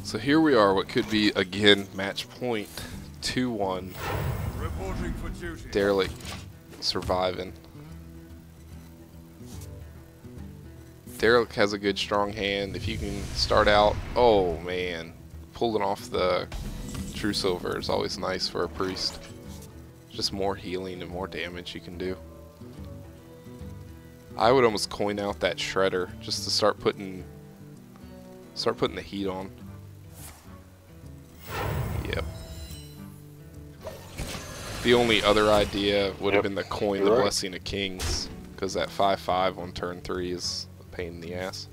So here we are, what could be, again, match point 2-1. Reporting for duty. Derelict surviving. Derelict has a good strong hand. If you can start out, oh man, pulling off the True Silver is always nice for a priest. Just more healing and more damage you can do. I would almost coin out that Shredder just to start putting the heat on. Yep. The only other idea would have been the coin the Blessing of Kings, because that 5/5 on turn 3 is a pain in the ass.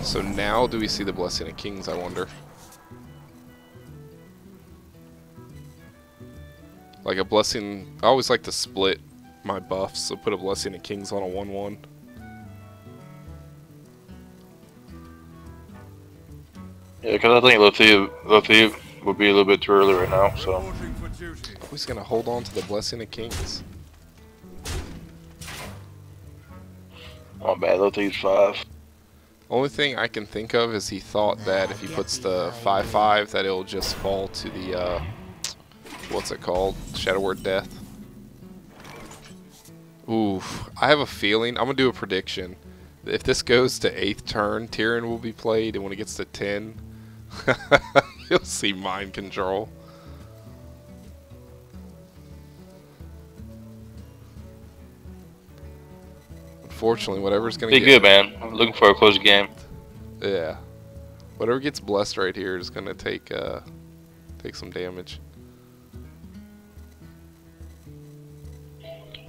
So now do we see the Blessing of Kings, I wonder? Like a Blessing, I always like to split my buffs, so put a Blessing of Kings on a 1/1. Yeah, because I think Lothian would be a little bit too early right now, so. Reporting for duty. Who's gonna hold on to the Blessing of Kings? Oh bad, Lothian's 5. Only thing I can think of is he thought that if he puts the 5/5 that it'll just fall to the, what's it called? Shadow Word Death. Oof. I have a feeling, I'm gonna do a prediction. If this goes to 8th turn, Tyrion will be played, and when it gets to 10, you'll see Mind Control. Unfortunately, whatever's gonna Be get good, man. I'm looking for a close game. Yeah. Whatever gets blessed right here is gonna take some damage.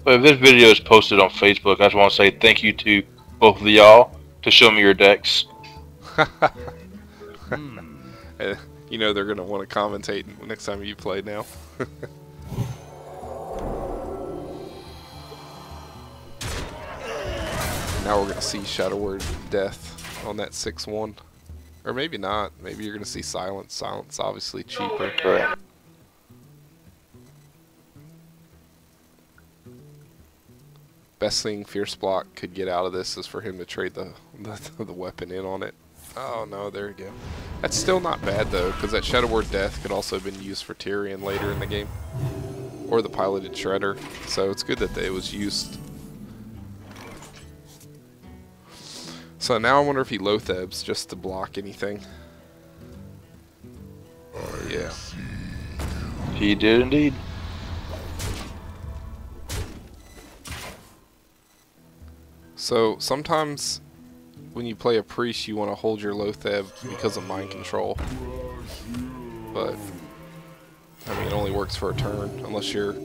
But if this video is posted on Facebook, I just want to say thank you to both of y'all to show me your decks. You know they're gonna want to commentate next time you play now. Now we're gonna see Shadow Word Death on that 6/1, or maybe not. Maybe you're gonna see Silence. Silence obviously cheaper. Correct. Best thing Fierce Block could get out of this is for him to trade the weapon in on it. Oh no, there we go. That's still not bad though, because that Shadow Word Death could also have been used for Tyrion later in the game, or the piloted Shredder. So it's good that it was used. So now I wonder if he Lothebs just to block anything. Yeah. He did indeed. So sometimes when you play a priest, you want to hold your Lotheb because of mind control. But I mean, it only works for a turn unless you're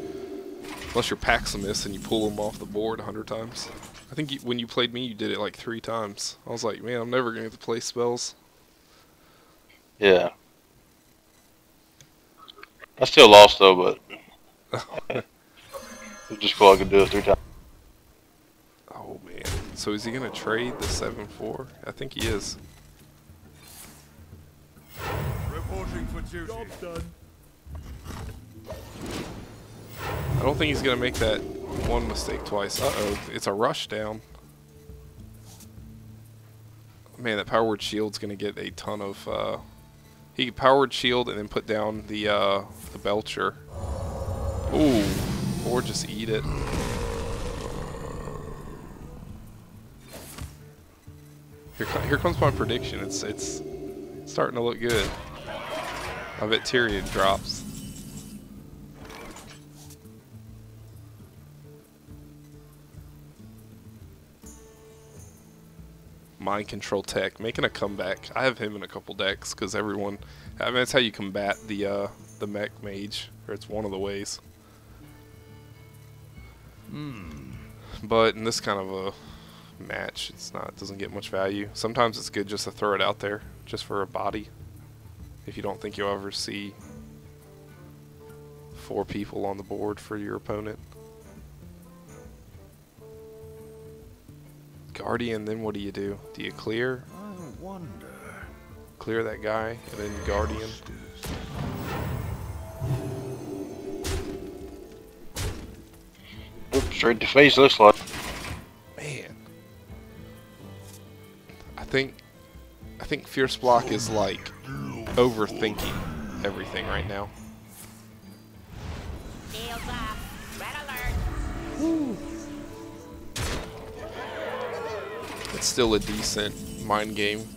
Paximus and you pull him off the board 100 times. I think when you played me, you did it like 3 times. I was like, man, I'm never going to play spells. Yeah. I still lost though, but it's just cool I could do it 3 times. Oh man. So is he going to trade the 7/4? I think he is. Reporting for duty. Job done. I don't think he's going to make that one mistake twice. Uh-oh, it's a rush down. Man, that Power Word Shield's going to get a ton of... he could Power Word Shield and then put down the Belcher. Ooh, or just eat it. Here comes my prediction. It's starting to look good. I bet Tyrion drops. Mind Control Tech making a comeback. I have him in a couple decks because everyone. I mean, that's how you combat the mech mage, or it's one of the ways. But in this kind of a match, it doesn't get much value. Sometimes it's good just to throw it out there, just for a body. If you don't think you'll ever see 4 people on the board for your opponent. Guardian, then what do? Do you clear? I wonder. clear that guy, and then Guardian. Oops, straight to face looks like. Man, I think Fierce Block is like overthinking everything right now. Shields up. Red alert. It's still a decent mind game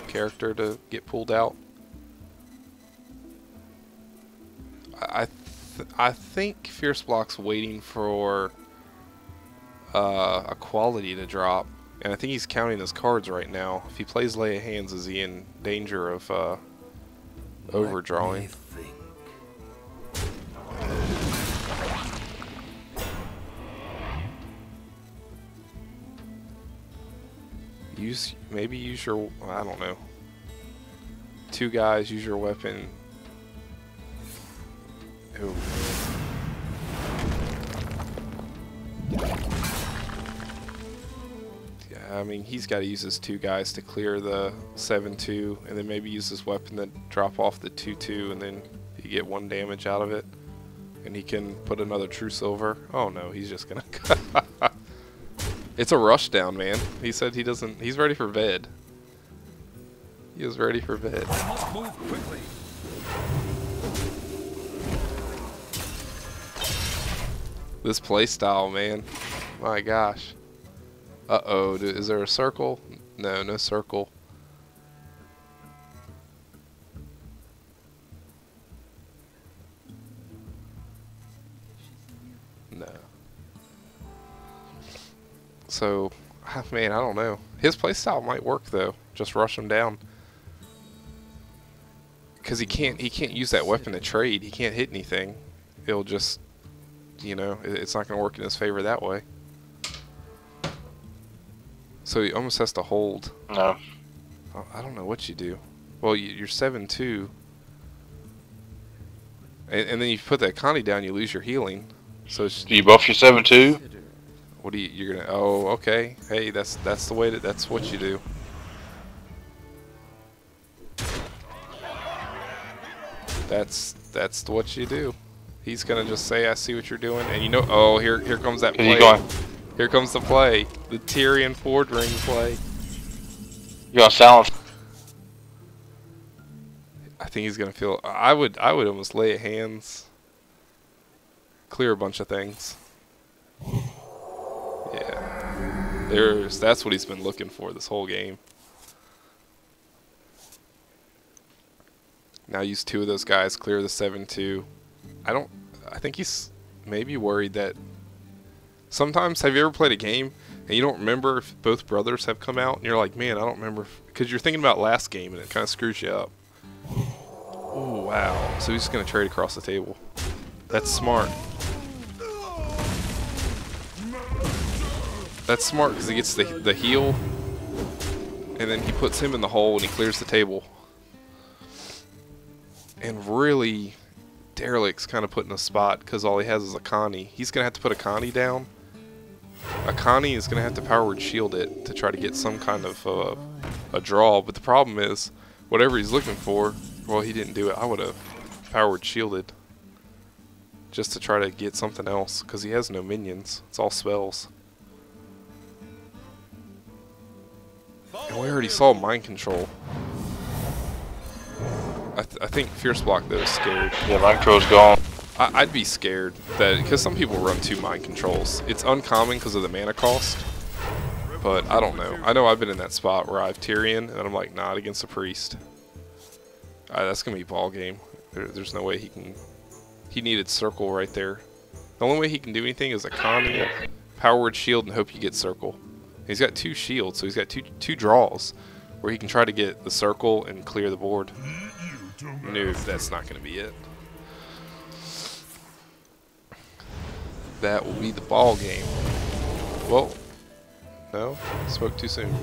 character to get pulled out. I think Fierce Block's waiting for a quality to drop, and I think he's counting his cards right now. If he plays Lay of Hands, is he in danger of overdrawing? Maybe use your, I don't know. 2 guys, use your weapon. Ooh. Yeah, I mean, he's got to use his 2 guys to clear the 7-2, and then maybe use his weapon to drop off the 2-2, and then you get 1 damage out of it, and he can put another True Silver. Oh no, he's just gonna. It's a rush down, man. He said he doesn't. He's ready for bed. He is ready for bed. Move quickly. This playstyle, man. My gosh. Uh-oh. Is there a circle? No, no circle. No. So, man, I don't know. His playstyle might work though. Just rush him down. Because he can't use that weapon to trade. He can't hit anything. It'll just, you know, it's not going to work in his favor that way. So he almost has to hold. No. I don't know what you do. Well, you're 7-2. And then you put that Connie down, you lose your healing. So it's, Do you buff your 7-2? what do you're gonna? Oh, okay. Hey, that's the way that's what you do. That's what you do. He's gonna just say, "I see what you're doing," and you know. Oh, here comes that play. Here comes the play. The Tyrion Ford ring play. You're on silence. I think he's gonna feel. I would almost lay hands. Clear a bunch of things. Yeah. That's what he's been looking for this whole game. Now use 2 of those guys, clear the 7-2. I think he's maybe worried that sometimes, have you ever played a game and you don't remember if both brothers have come out and you're like, man, I don't remember, because you're thinking about last game and it kind of screws you up. Oh, wow. So he's just going to trade across the table. That's smart. That's smart because he gets the heal, and then he puts him in the hole and he clears the table. And really, Derelict's kind of put in a spot because all he has is a Connie. He's going to have to put a Connie down. A Connie is going to have to power word shield it to try to get some kind of a draw. But the problem is, whatever he's looking for, well, he didn't do it. I would have power word shielded just to try to get something else because he has no minions. It's all spells. And we already saw mind control. I think Fierce Block though is scared. Yeah, mind control's gone. I'd be scared that because some people run 2 mind controls. It's uncommon because of the mana cost, but I don't know. I know I've been in that spot where I have Tyrion and I'm like, not against a priest. That's gonna be ball game. There's no way he can. He needed circle right there. The only way he can do anything is a Connie, power word shield, and hope you get circle. He's got 2 shields, so he's got two draws where he can try to get the circle and clear the board. No, that's not going to be it. That will be the ball game. Well, no, spoke too soon.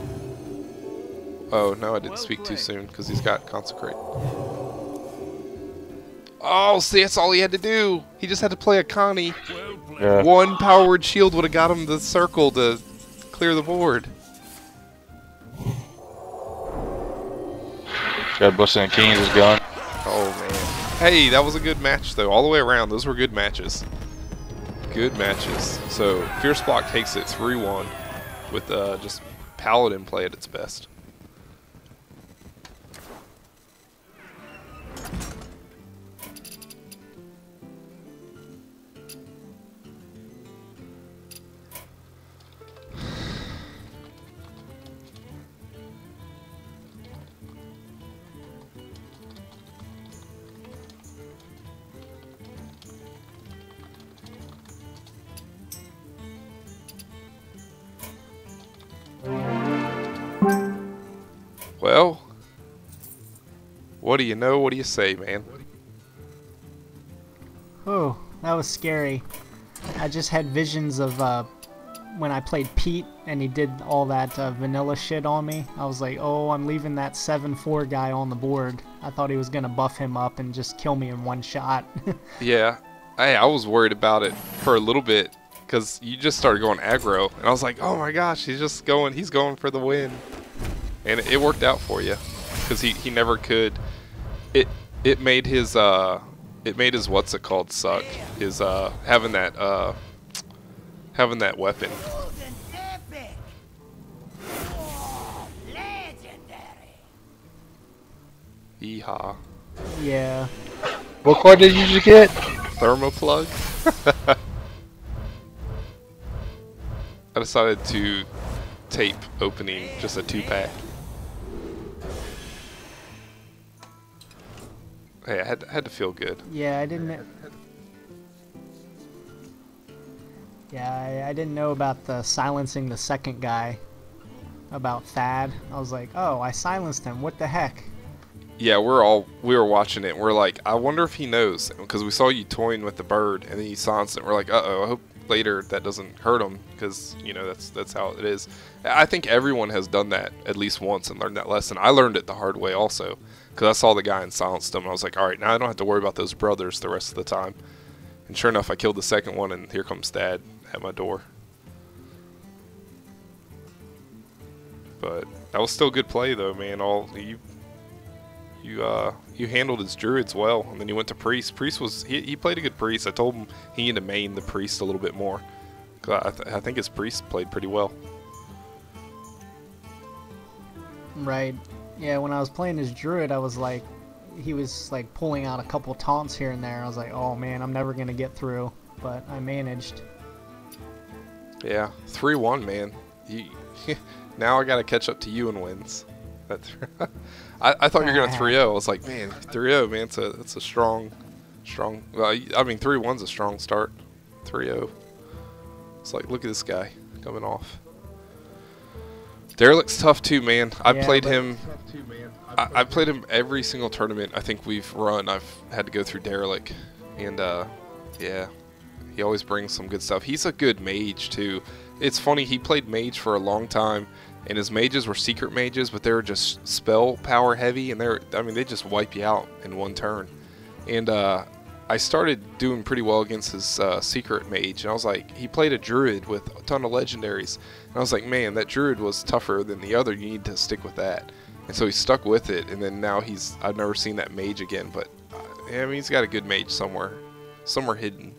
Oh, no, I didn't speak too soon because he's got Consecrate. Oh, see, that's all he had to do. He just had to play a Connie. Yeah. 1 power word shield would have got him the circle to clear the board. God bless and Kings is gone. Oh man. Hey, that was a good match though. All the way around, those were good matches. Good matches. So Fierce Block takes it 3-1 with just Paladin play at its best. Well, what do you know? What do you say, man? Oh, that was scary. I just had visions of when I played Pete and he did all that vanilla shit on me. I was like, oh, I'm leaving that 7-4 guy on the board. I thought he was going to buff him up and just kill me in one shot. Yeah, I was worried about it for a little bit because you just started going aggro, and I was like, oh my gosh, he's going for the win. And it worked out for you, because he never could. It made his what's it called suck. His having that weapon. Yeehaw. Yeah. What card did you just get? Thermoplug. I decided to tape opening just a 2-pack. Hey, I had to feel good. Yeah, I didn't. Yeah, I didn't know about the silencing the second guy. About Thad. I was like, oh, I silenced him. What the heck? Yeah, we were watching it, and we're like, I wonder if he knows, because we saw you toying with the bird, and then you silenced it. We're like, uh-oh, I hope later that doesn't hurt him, because you know that's how it is. I think everyone has done that at least once and learned that lesson. I learned it the hard way also, because I saw the guy and silenced him, and I was like, all right, now I don't have to worry about those brothers the rest of the time. And sure enough, I killed the second one, and here comes Dad at my door. But that was still good play though, man. You handled his druids well, and then you went to priest. Priest was he played a good priest. I told him he needed to main the priest a little bit more, 'cause I think his priest played pretty well. Right. Yeah, when I was playing his druid, I was like, he was like pulling out a couple taunts here and there. I was like, oh man, I'm never gonna get through, but I managed. Yeah, 3-1, man. Now I gotta catch up to you in wins. I thought you were gonna 3-0. I was like, man, 3-0, man. It's a strong. Well, I mean, 3-1's a strong start. 3-0. It's like, look at this guy coming off. Derelict's tough too, man. I played him every single tournament I think we've run. I've had to go through Derelict, and yeah, he always brings some good stuff. He's a good mage too. It's funny, he played mage for a long time, and his mages were secret mages, but they were just spell power heavy, and they just wipe you out in one turn. And I started doing pretty well against his secret mage, and I was like, he played a druid with a ton of legendaries, and I was like, man, that druid was tougher than the other. You need to stick with that. And so he stuck with it, and then now I've never seen that mage again, but I mean, he's got a good mage somewhere hidden.